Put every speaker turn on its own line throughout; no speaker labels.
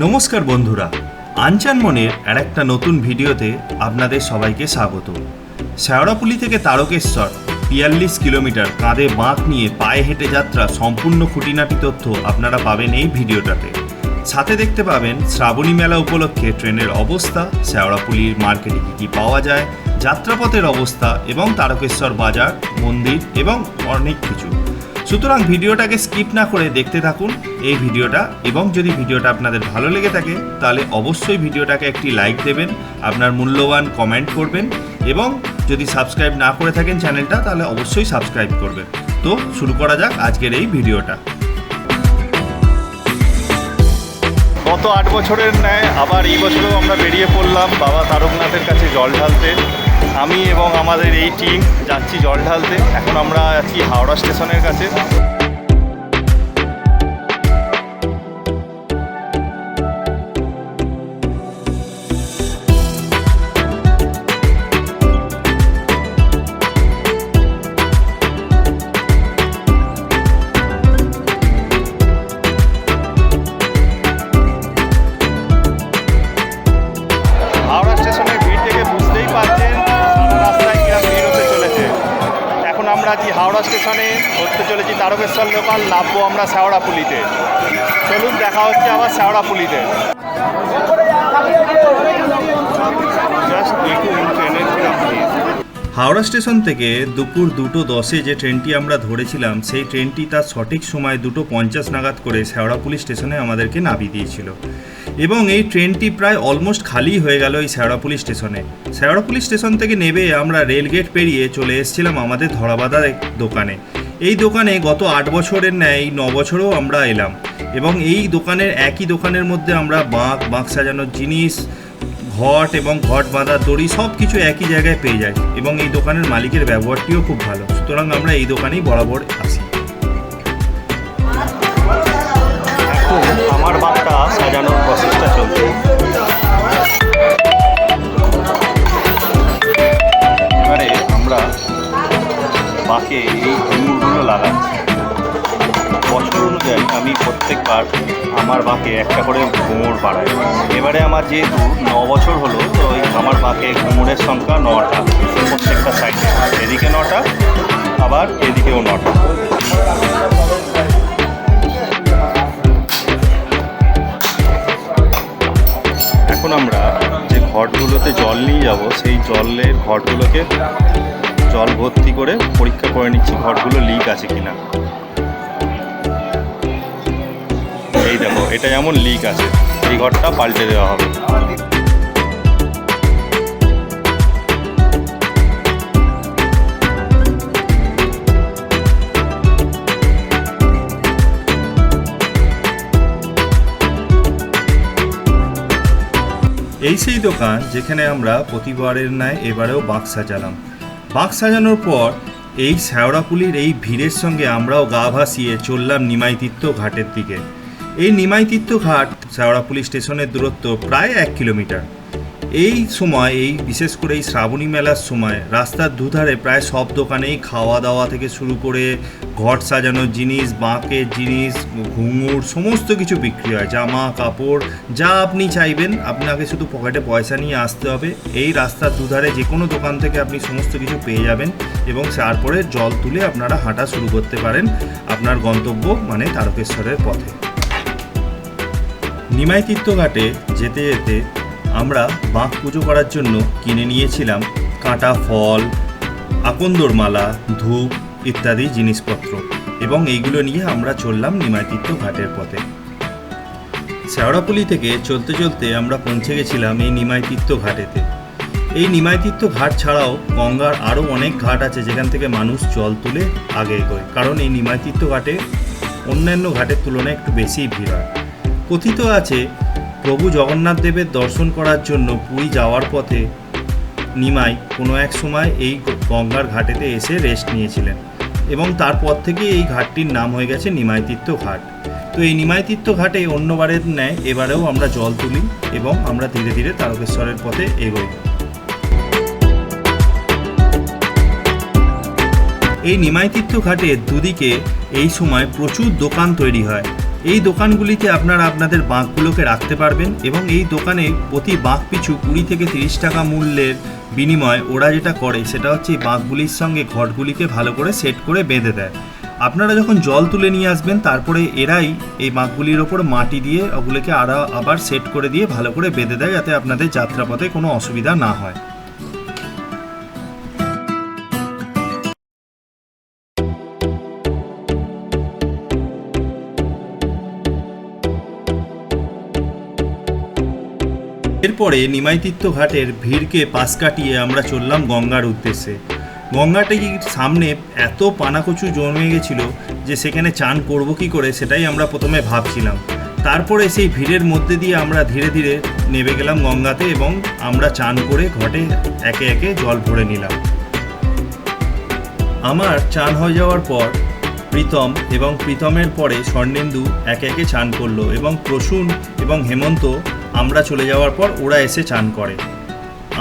নমস্কার বন্ধুরা, আনচান মনের আর একটা নতুন ভিডিওতে আপনাদের সবাইকে স্বাগত। শেওড়াফুলি থেকে তারকেশ্বর ৪২ কিলোমিটার কাঁধে বাঁক নিয়ে পায়ে হেঁটে যাত্রা সম্পূর্ণ খুঁটিনাটি তথ্য আপনারা পাবেন এই ভিডিওটাতে। সাথে দেখতে পাবেন শ্রাবণী মেলা উপলক্ষে ট্রেনের অবস্থা, শেওড়াফুলির মার্কেটে কী কী পাওয়া যায়, যাত্রাপথের অবস্থা এবং তারকেশ্বর বাজার, মন্দির এবং অনেক কিছু। সুতরাং ভিডিওটাকে স্কিপ না করে দেখতে থাকুন এই ভিডিওটা, এবং যদি ভিডিওটা আপনাদের ভালো লেগে থাকে তাহলে অবশ্যই ভিডিওটাকে একটি লাইক দেবেন, আপনার মূল্যবান কমেন্ট করবেন, এবং যদি সাবস্ক্রাইব না করে থাকেন চ্যানেলটা তাহলে অবশ্যই সাবস্ক্রাইব করবেন। তো শুরু করা যাক আজকের এই ভিডিওটা। গত ৮ বছরের ন্যায় আবার এই বছরেও আমরা বেরিয়ে পড়লাম বাবা তারকনাথের কাছে জল ঢালতে। আমি এবং আমাদের এই টিম যাচ্ছি জল ঢালতে। এখন আমরা আছি হাওড়া স্টেশনের কাছে। হাওড়া স্টেশনে ধরতে চলেছি তারকেশ্বর লোকাল, নামবো আমরা শেওড়াফুলিতে। চলুন দেখা হচ্ছে আবার শেওড়াফুলিতে। হাওড়া স্টেশন থেকে দুপুর 2:10 যে ট্রেনটি আমরা ধরেছিলাম, সেই ট্রেনটি তার সঠিক সময় 2:50 নাগাদ করে শেওড়াফুলি স্টেশনে আমাদেরকে নামিয়ে দিয়েছিল, এবং এই ট্রেনটি প্রায় অলমোস্ট খালি হয়ে গেল এই শেওড়াফুলি স্টেশনে। শেওড়াফুলি স্টেশন থেকে নেমে আমরা রেলগেট পেরিয়ে চলে এসেছিলাম আমাদের ধরাবাঁধার দোকানে। এই দোকানে গত ৮ বছরের ন্যায় এই 9 বছরেও আমরা এলাম, এবং এই দোকানের একই দোকানের মধ্যে আমরা বাঁক সাজানোর জিনিস, ঘট এবং ঘট বাঁধার দড়ি সব কিছু একই জায়গায় পেয়ে যাই, এবং এই দোকানের মালিকের ব্যবহারটিও খুব ভালো। সুতরাং আমরা এই দোকানেই বরাবর আসি। আমার বাঁকটা সাজানোর প্রসেসটা চলছে। এবারে আমরা বাঁকে এই ঘুঙুরগুলো লাগাচ্ছি। বছর অনুযায়ী আমি প্রত্যেকবার আমার বাঁকে একটা করে ঘুঙুর বাড়াই। এবারে আমার যেহেতু 9 বছর হলো, তো আমার বাঁকে ঘুঙুরের সংখ্যা 9টা, প্রত্যেকটা সাইডে। এদিকে 9টা, আবার এদিকেও 9টা। এখন আমরা যে ঘটগুলোতে জল নিয়ে যাব, সেই জলের ঘটগুলোকে জল ভর্তি করে পরীক্ষা করে নিচ্ছি ঘটগুলো লিক আছে কিনা। এই দেখো, এটা যেমন লিক আছে, এই ঘরটা পাল্টে দেওয়া হবে। এই সেই দোকান যেখানে আমরা প্রতিবারের ন্যায় এবারেও বাঁক সাজালাম। বাঁক সাজানোর পর এই শেওড়াফুলির এই ভিড়ের সঙ্গে আমরাও গা ভাসিয়ে চললাম নিমাইতীর্থ ঘাটের দিকে। এই নিমাইতীর্থ ঘাট শেওড়াফুলি স্টেশনের দূরত্ব প্রায় 1 কিলোমিটার। এই সময়, এই বিশেষ করে এই শ্রাবণী মেলার সময় রাস্তার দুধারে প্রায় সব দোকানেই খাওয়া দাওয়া থেকে শুরু করে ঘট সাজানোর জিনিস, বাঁকের জিনিস, ঘুঙুর সমস্ত কিছু বিক্রি হয়। জামা কাপড় যা আপনি চাইবেন, আপনাকে শুধু পকেটে পয়সা নিয়ে আসতে হবে। এই রাস্তার দুধারে যে কোনো দোকান থেকে আপনি সমস্ত কিছু পেয়ে যাবেন, এবং তারপরে জল তুলে আপনারা হাঁটা শুরু করতে পারেন আপনার গন্তব্য মানে তারকেশ্বরের পথে। নিমাইতীর্থ ঘাটে যেতে যেতে আমরা বাঁক পুজো করার জন্য কিনে নিয়েছিলাম কাঁটা ফল, আকন্দর মালা, ধূপ ইত্যাদি জিনিসপত্র, এবং এইগুলো নিয়ে আমরা চললাম নিমাইতীর্থ ঘাটের পথে। শেওড়াফুলি থেকে চলতে চলতে আমরা পৌঁছে গেছিলাম এই নিমাইতীর্থ ঘাটেতে। এই নিমাইতীর্থ ঘাট ছাড়াও গঙ্গার আরও অনেক ঘাট আছে যেখান থেকে মানুষ জল তুলে আগে এগোয়, কারণ এই নিমাইতীর্থ ঘাটে অন্যান্য ঘাটের তুলনায় একটু বেশি ভিড় হয়। কথিত আছে প্রভু জগন্নাথ দেবের দর্শন করার জন্য পুরী যাওয়ার পথে নিমাই কোনো এক সময় এই গঙ্গার ঘাটেতে এসে রেস্ট নিয়েছিলেন, এবং তারপর থেকে এই ঘাটটির নাম হয়ে গেছে নিমাইতীর্থ ঘাট। তো এই নিমাইতীর্থ ঘাটে অন্যবারের ন্যায় এবারেও আমরা জল তুলি, এবং আমরা ধীরে ধীরে তারকেশ্বরের পথে এগোই। এই নিমাইতীর্থ ঘাটের দুদিকে এই সময় প্রচুর দোকান তৈরি হয়। এই দোকানগুলিতে আপনারা আপনাদের বাঁকগুলোকে রাখতে পারবেন এবং এই দোকানে প্রতি বাঁক পিছু 20 থেকে 30 টাকা মূল্যের বিনিময়ে ওরা যেটা করে সেটা হচ্ছে এই বাঁকগুলির সঙ্গে ঘটগুলিকে ভালো করে সেট করে বেঁধে দেয়। আপনারা যখন জল তুলে নিয়ে আসবেন তারপরে এরাই এই বাঁকগুলির ওপর মাটি দিয়ে ওগুলোকে আবার সেট করে দিয়ে ভালো করে বেঁধে দেয়, যাতে আপনাদের যাত্রাপথে কোনো অসুবিধা না হয়। এরপরে নিমাইতীর্থ ঘাটের ভিড়কে পাশ কাটিয়ে আমরা চললাম গঙ্গার উদ্দেশ্যে। গঙ্গাটির সামনে এত পানাকচু জমে গেছিল যে সেখানে চান করব কি করে সেটাই আমরা প্রথমে ভাবছিলাম। তারপরে সেই ভিড়ের মধ্যে দিয়ে আমরা ধীরে ধীরে নেমে গেলাম গঙ্গাতে এবং আমরা চান করে ঘটে একে একে জল ভরে নিলাম। আমার চান হয়ে যাওয়ার পর প্রীতম এবং প্রীতমের পরে স্বর্ণেন্দু একে একে চান করলো এবং প্রসূন এবং হেমন্ত আমরা চলে যাওয়ার পর ওরা এসে চান করে।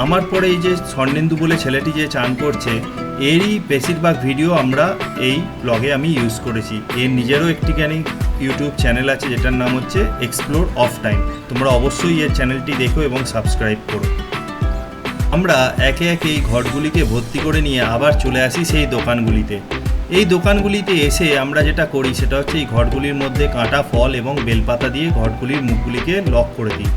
আমার পরে এই যে স্বর্ণেন্দু বলে ছেলেটি যে চান করছে এরই বেশিরভাগ ভিডিও আমরা এই ব্লগে আমি ইউজ করেছি। এর নিজেরও একটিখানি ইউটিউব চ্যানেল আছে যেটার নাম হচ্ছে এক্সপ্লোর অফ টাইম, তোমরা অবশ্যই এর চ্যানেলটি দেখো এবং সাবস্ক্রাইব করো। আমরা একে একে এই ঘটগুলিকে ভর্তি করে নিয়ে আবার চলে আসি সেই দোকানগুলিতে। এই দোকানগুলিতে এসে আমরা যেটা করি সেটা হচ্ছে এই ঘটগুলির মধ্যে কাঁটা ফল এবং বেলপাতা দিয়ে ঘটগুলির মুখগুলিকে লক করে দিই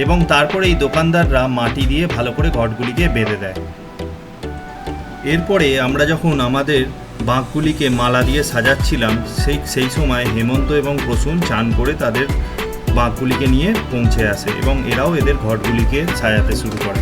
এবং তারপরে এই দোকানদাররা মাটি দিয়ে ভালো করে ঘটগুলিকে বেঁধে দেয়। এরপরে আমরা যখন আমাদের বাঁকগুলিকে মালা দিয়ে সাজাচ্ছিলাম সেই সময় হেমন্ত এবং প্রসূন চান করে তাদের বাঁকগুলিকে নিয়ে পৌঁছে আসে এবং এরাও এদের ঘটগুলিকে সাজাতে শুরু করে।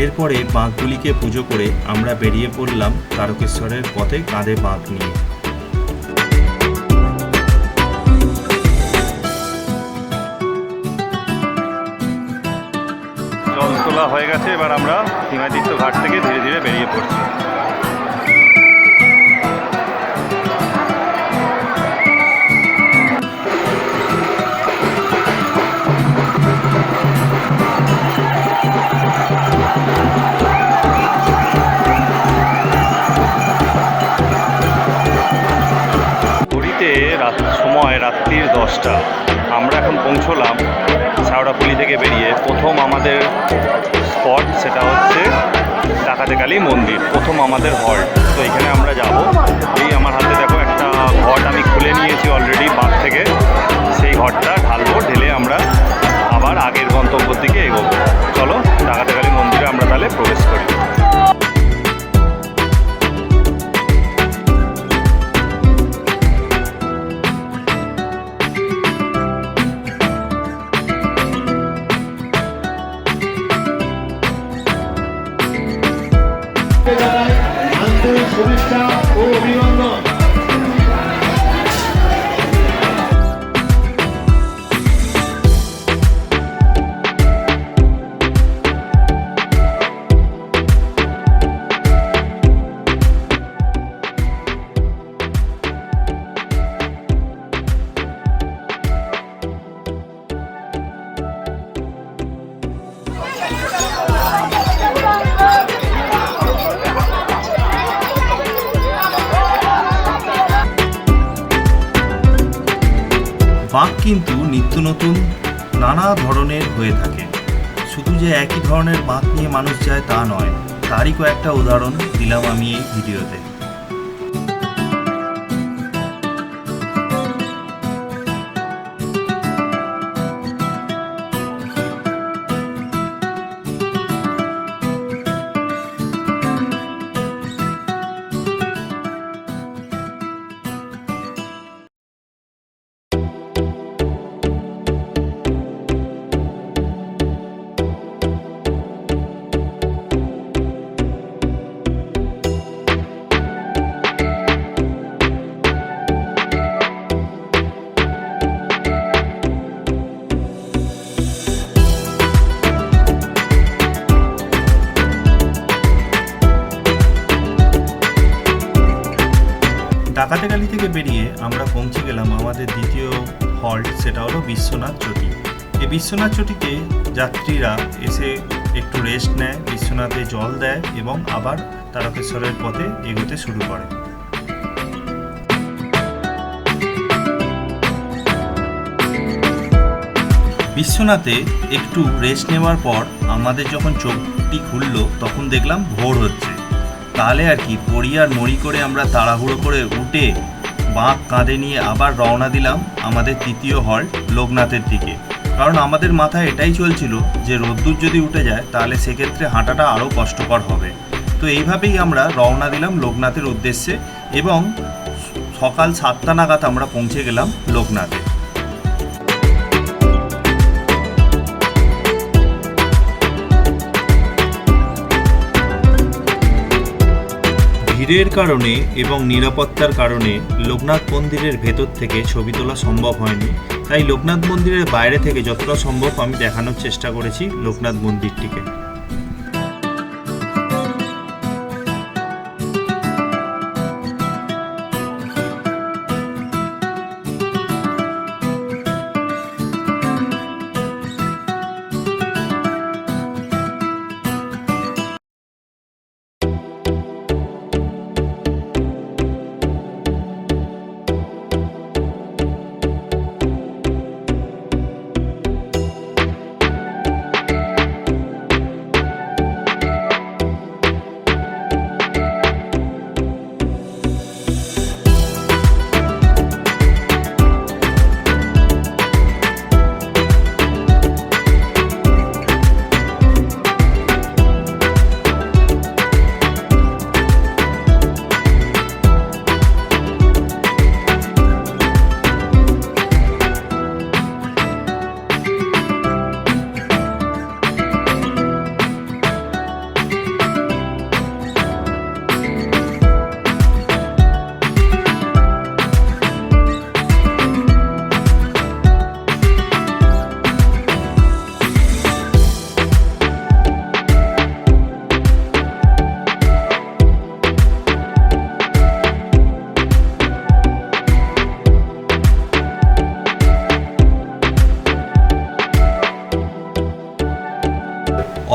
এরপরে বাঁকগুলিকে পুজো করে আমরা বেরিয়ে পড়লাম তারকেশ্বরের পথে কাঁধে বাঁক নিয়ে। জল তোলা হয়ে গেছে, এবার আমরা নিমাইতীর্থ ঘাট থেকে ধীরে ধীরে বেরিয়ে পড়ছি। সময় রাত্রির 10টা। আমরা এখন পৌঁছলাম শেওড়াফুলি থেকে বেরিয়ে। প্রথম আমাদের স্পট সেটা হচ্ছে ডাকাতে কালী মন্দির, প্রথম আমাদের হল্ট। তো এখানে আমরা যাব। এই আমার হাতে দেখো একটা ঘট আমি খুলে নিয়েছি অলরেডি বাঁক থেকে, সেই ঘটটা ঢালবো, ঢেলে আমরা আবার আগের গন্তব্যের দিকে এগোবো। চলো ডাকাতে কালী মন্দিরে আমরা তাহলে প্রবেশ করি। বাঁক কিন্তু নিত্য নতুন নানা ধরনের হয়ে থাকে। শুধু যে একই ধরনের বাঁক নিয়ে মানুষ যায় তা নয়, তারই কয়েকটা উদাহরণ দিলাম আমি এই ভিডিওতে। ডাকাতেগালি থেকে বেরিয়ে আমরা পৌঁছে গেলাম আমাদের দ্বিতীয় হল্ট, সেটা হলো বিশ্বনাথ চটি। এই বিশ্বনাথ চটিতে যাত্রীরা এসে একটু রেস্ট নেয়, বিশ্বনাথে জল দেয় এবং আবার তারকেশ্বরের পথে এগোতে শুরু করে। বিশ্বনাথে একটু রেস্ট নেওয়ার পর আমাদের যখন চোখটি খুললো তখন দেখলাম ভোর হচ্ছে। তাহলে আর কি, পড়ি আর মরি করে আমরা তাড়াহুড়ো করে উঠে বাঁক কাঁধে নিয়ে আবার রওনা দিলাম আমাদের তৃতীয় হল্ট লোকনাথের দিকে। কারণ আমাদের মাথায় এটাই চলছিল যে রোদ্দুর যদি উঠে যায় তাহলে সেক্ষেত্রে হাঁটাটা আরও কষ্টকর হবে। তো এইভাবেই আমরা রওনা দিলাম লোকনাথের উদ্দেশ্যে এবং সকাল 7টা নাগাদ আমরা পৌঁছে গেলাম লোকনাথে। ভিড়ের কারণে এবং নিরাপত্তার কারণে লোকনাথ মন্দিরের ভেতর থেকে ছবি তোলা সম্ভব হয়নি, তাই লোকনাথ মন্দিরের বাইরে থেকে যতটা সম্ভব আমি দেখানোর চেষ্টা করেছি লোকনাথ মন্দিরটিকে।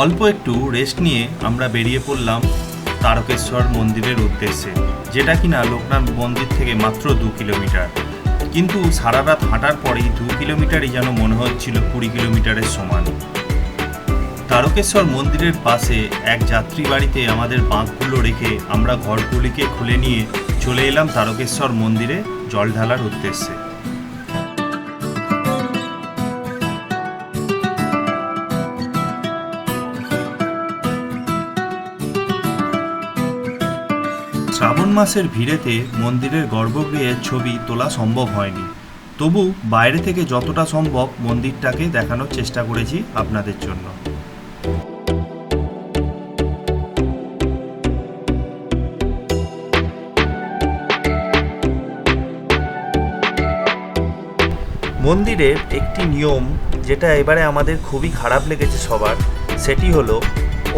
অল্প একটু রেস্ট নিয়ে আমরা বেরিয়ে পড়লাম তারকেশ্বর মন্দিরের উদ্দেশ্যে, যেটা কিনা লোকনাথ মন্দির থেকে মাত্র 2 কিলোমিটার। কিন্তু সারা রাত হাঁটার পরেই 2 কিলোমিটারই যেন মনে হচ্ছিল 20 কিলোমিটারের সমান। তারকেশ্বর মন্দিরের পাশে এক যাত্রী বাড়িতে আমাদের বাঁকগুলো রেখে আমরা ঘরগুলিকে খুলে নিয়ে চলে এলাম তারকেশ্বর মন্দিরে জল ঢালার উদ্দেশ্যে। শ্রাবণ মাসের ভিড়েতে মন্দিরের গর্ভগৃহের ছবি তোলা সম্ভব হয়নি, তবু বাইরে থেকে যতটা সম্ভব মন্দিরটাকে দেখানোর চেষ্টা করেছি আপনাদের জন্য। মন্দিরের একটি নিয়ম যেটা এবারে আমাদের খুবই খারাপ লেগেছে সবার, সেটি হলো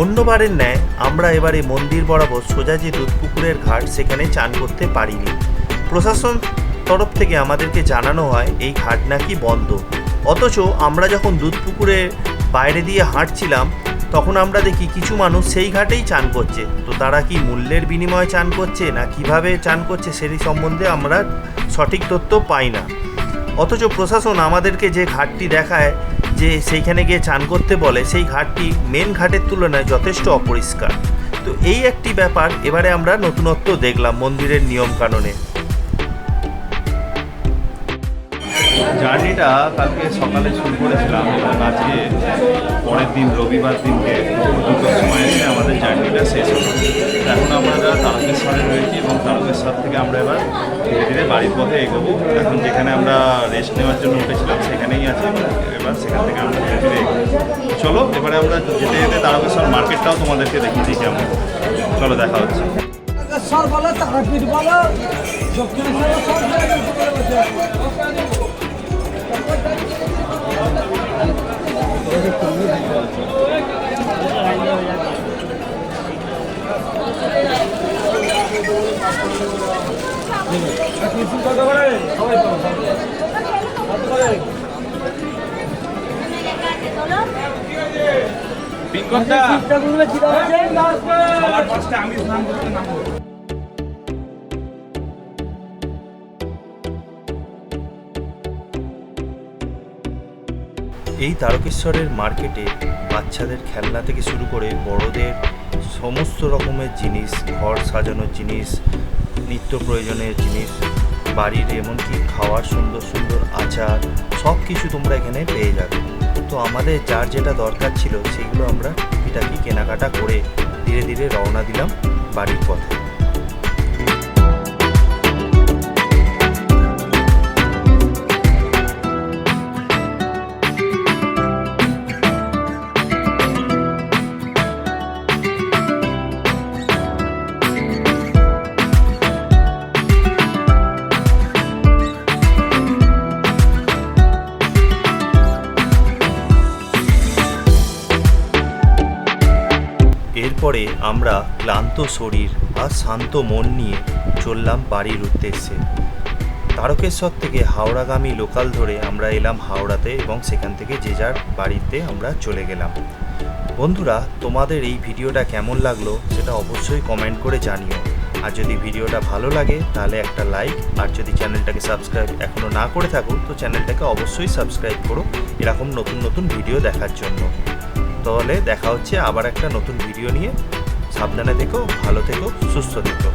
অন্যবারের ন্যায় আমরা এবারে মন্দির বরাবর সোজা যে দুধপুকুরের ঘাট সেখানে চান করতে পারিনি। প্রশাসন তরফ থেকে আমাদেরকে জানানো হয় এই ঘাট নাকি বন্ধ, অথচ আমরা যখন দুধপুকুরের বাইরে দিয়ে হাঁটছিলাম তখন আমরা দেখি কিছু মানুষ সেই ঘাটেই চান করছে। তো তারা কি মূল্যের বিনিময়ে চান করছে না কিভাবে চান করছে সেই সম্বন্ধে আমরা সঠিক তথ্য পাই না। অথচ প্রশাসন আমাদেরকে যে ঘাটটি দেখায় যে সেইখানে গিয়ে চান করতে বলে, সেই ঘাটটি মেন ঘাটের তুলনায় যথেষ্ট অপরিষ্কার। তো এই একটি ব্যাপার এবারে আমরা নতুনত্ব দেখলাম মন্দিরের নিয়মকানুনে। জার্নিটা কালকে সকালে শুরু করেছিলাম এবং আজকে পরের দিন রবিবার দিনকে দুটোর সময় এসে আমাদের জার্নিটা শেষ হলো। এখন আমরা তারকেশ্বরে রয়েছি এবং তারকেশ্বর থেকে আমরা এবার ধীরে ধীরে বাড়ির পথে এগোবো। এখন যেখানে আমরা রেস্ট নেওয়ার জন্য উঠেছিলাম সেখানেই আছি, এবার সেখান থেকে আমরা ধীরে ধীরে চলো এবারে আমরা যেতে যেতে তারকেশ্বর মার্কেটটাও তোমাদেরকে দেখিয়ে দিই কেমন। চলো দেখা হচ্ছে। এই তারকেশ্বরের মার্কেটে বাচ্চাদের খেলনা থেকে শুরু করে বড়দের সমস্ত রকমের জিনিস, ঘর সাজানোর জিনিস, নিত্য প্রয়োজনের জিনিস, বাড়ির এমনকি খাওয়ার সুন্দর সুন্দর আচার, সব কিছু তোমরা এখানে পেয়ে যাবে। তো আমাদের যার যেটা দরকার ছিল সেগুলো আমরা টুকিটাকি কেনাকাটা করে ধীরে ধীরে রওনা দিলাম বাড়ির পথে। এরপরে আমরা ক্লান্ত শরীর আর শান্ত মন নিয়ে চললাম বাড়ির উদ্দেশ্যে। তারকেশ্বর থেকে হাওড়াগামী লোকাল ধরে আমরা এলাম হাওড়াতে এবং সেখান থেকে যে যার বাড়িতে আমরা চলে গেলাম। বন্ধুরা, তোমাদের এই ভিডিওটা কেমন লাগলো সেটা অবশ্যই কমেন্ট করে জানিও। আর যদি ভিডিওটা ভালো লাগে তাহলে একটা লাইক, আর যদি চ্যানেলটাকে সাবস্ক্রাইব এখনও না করে থাকো তো চ্যানেলটাকে অবশ্যই সাবস্ক্রাইব করো এরকম নতুন নতুন ভিডিও দেখার জন্য। তাহলে দেখা হচ্ছে আবার একটা নতুন ভিডিও নিয়ে। সাবধানে থেকো, ভালো থেকো, সুস্থ থেকো।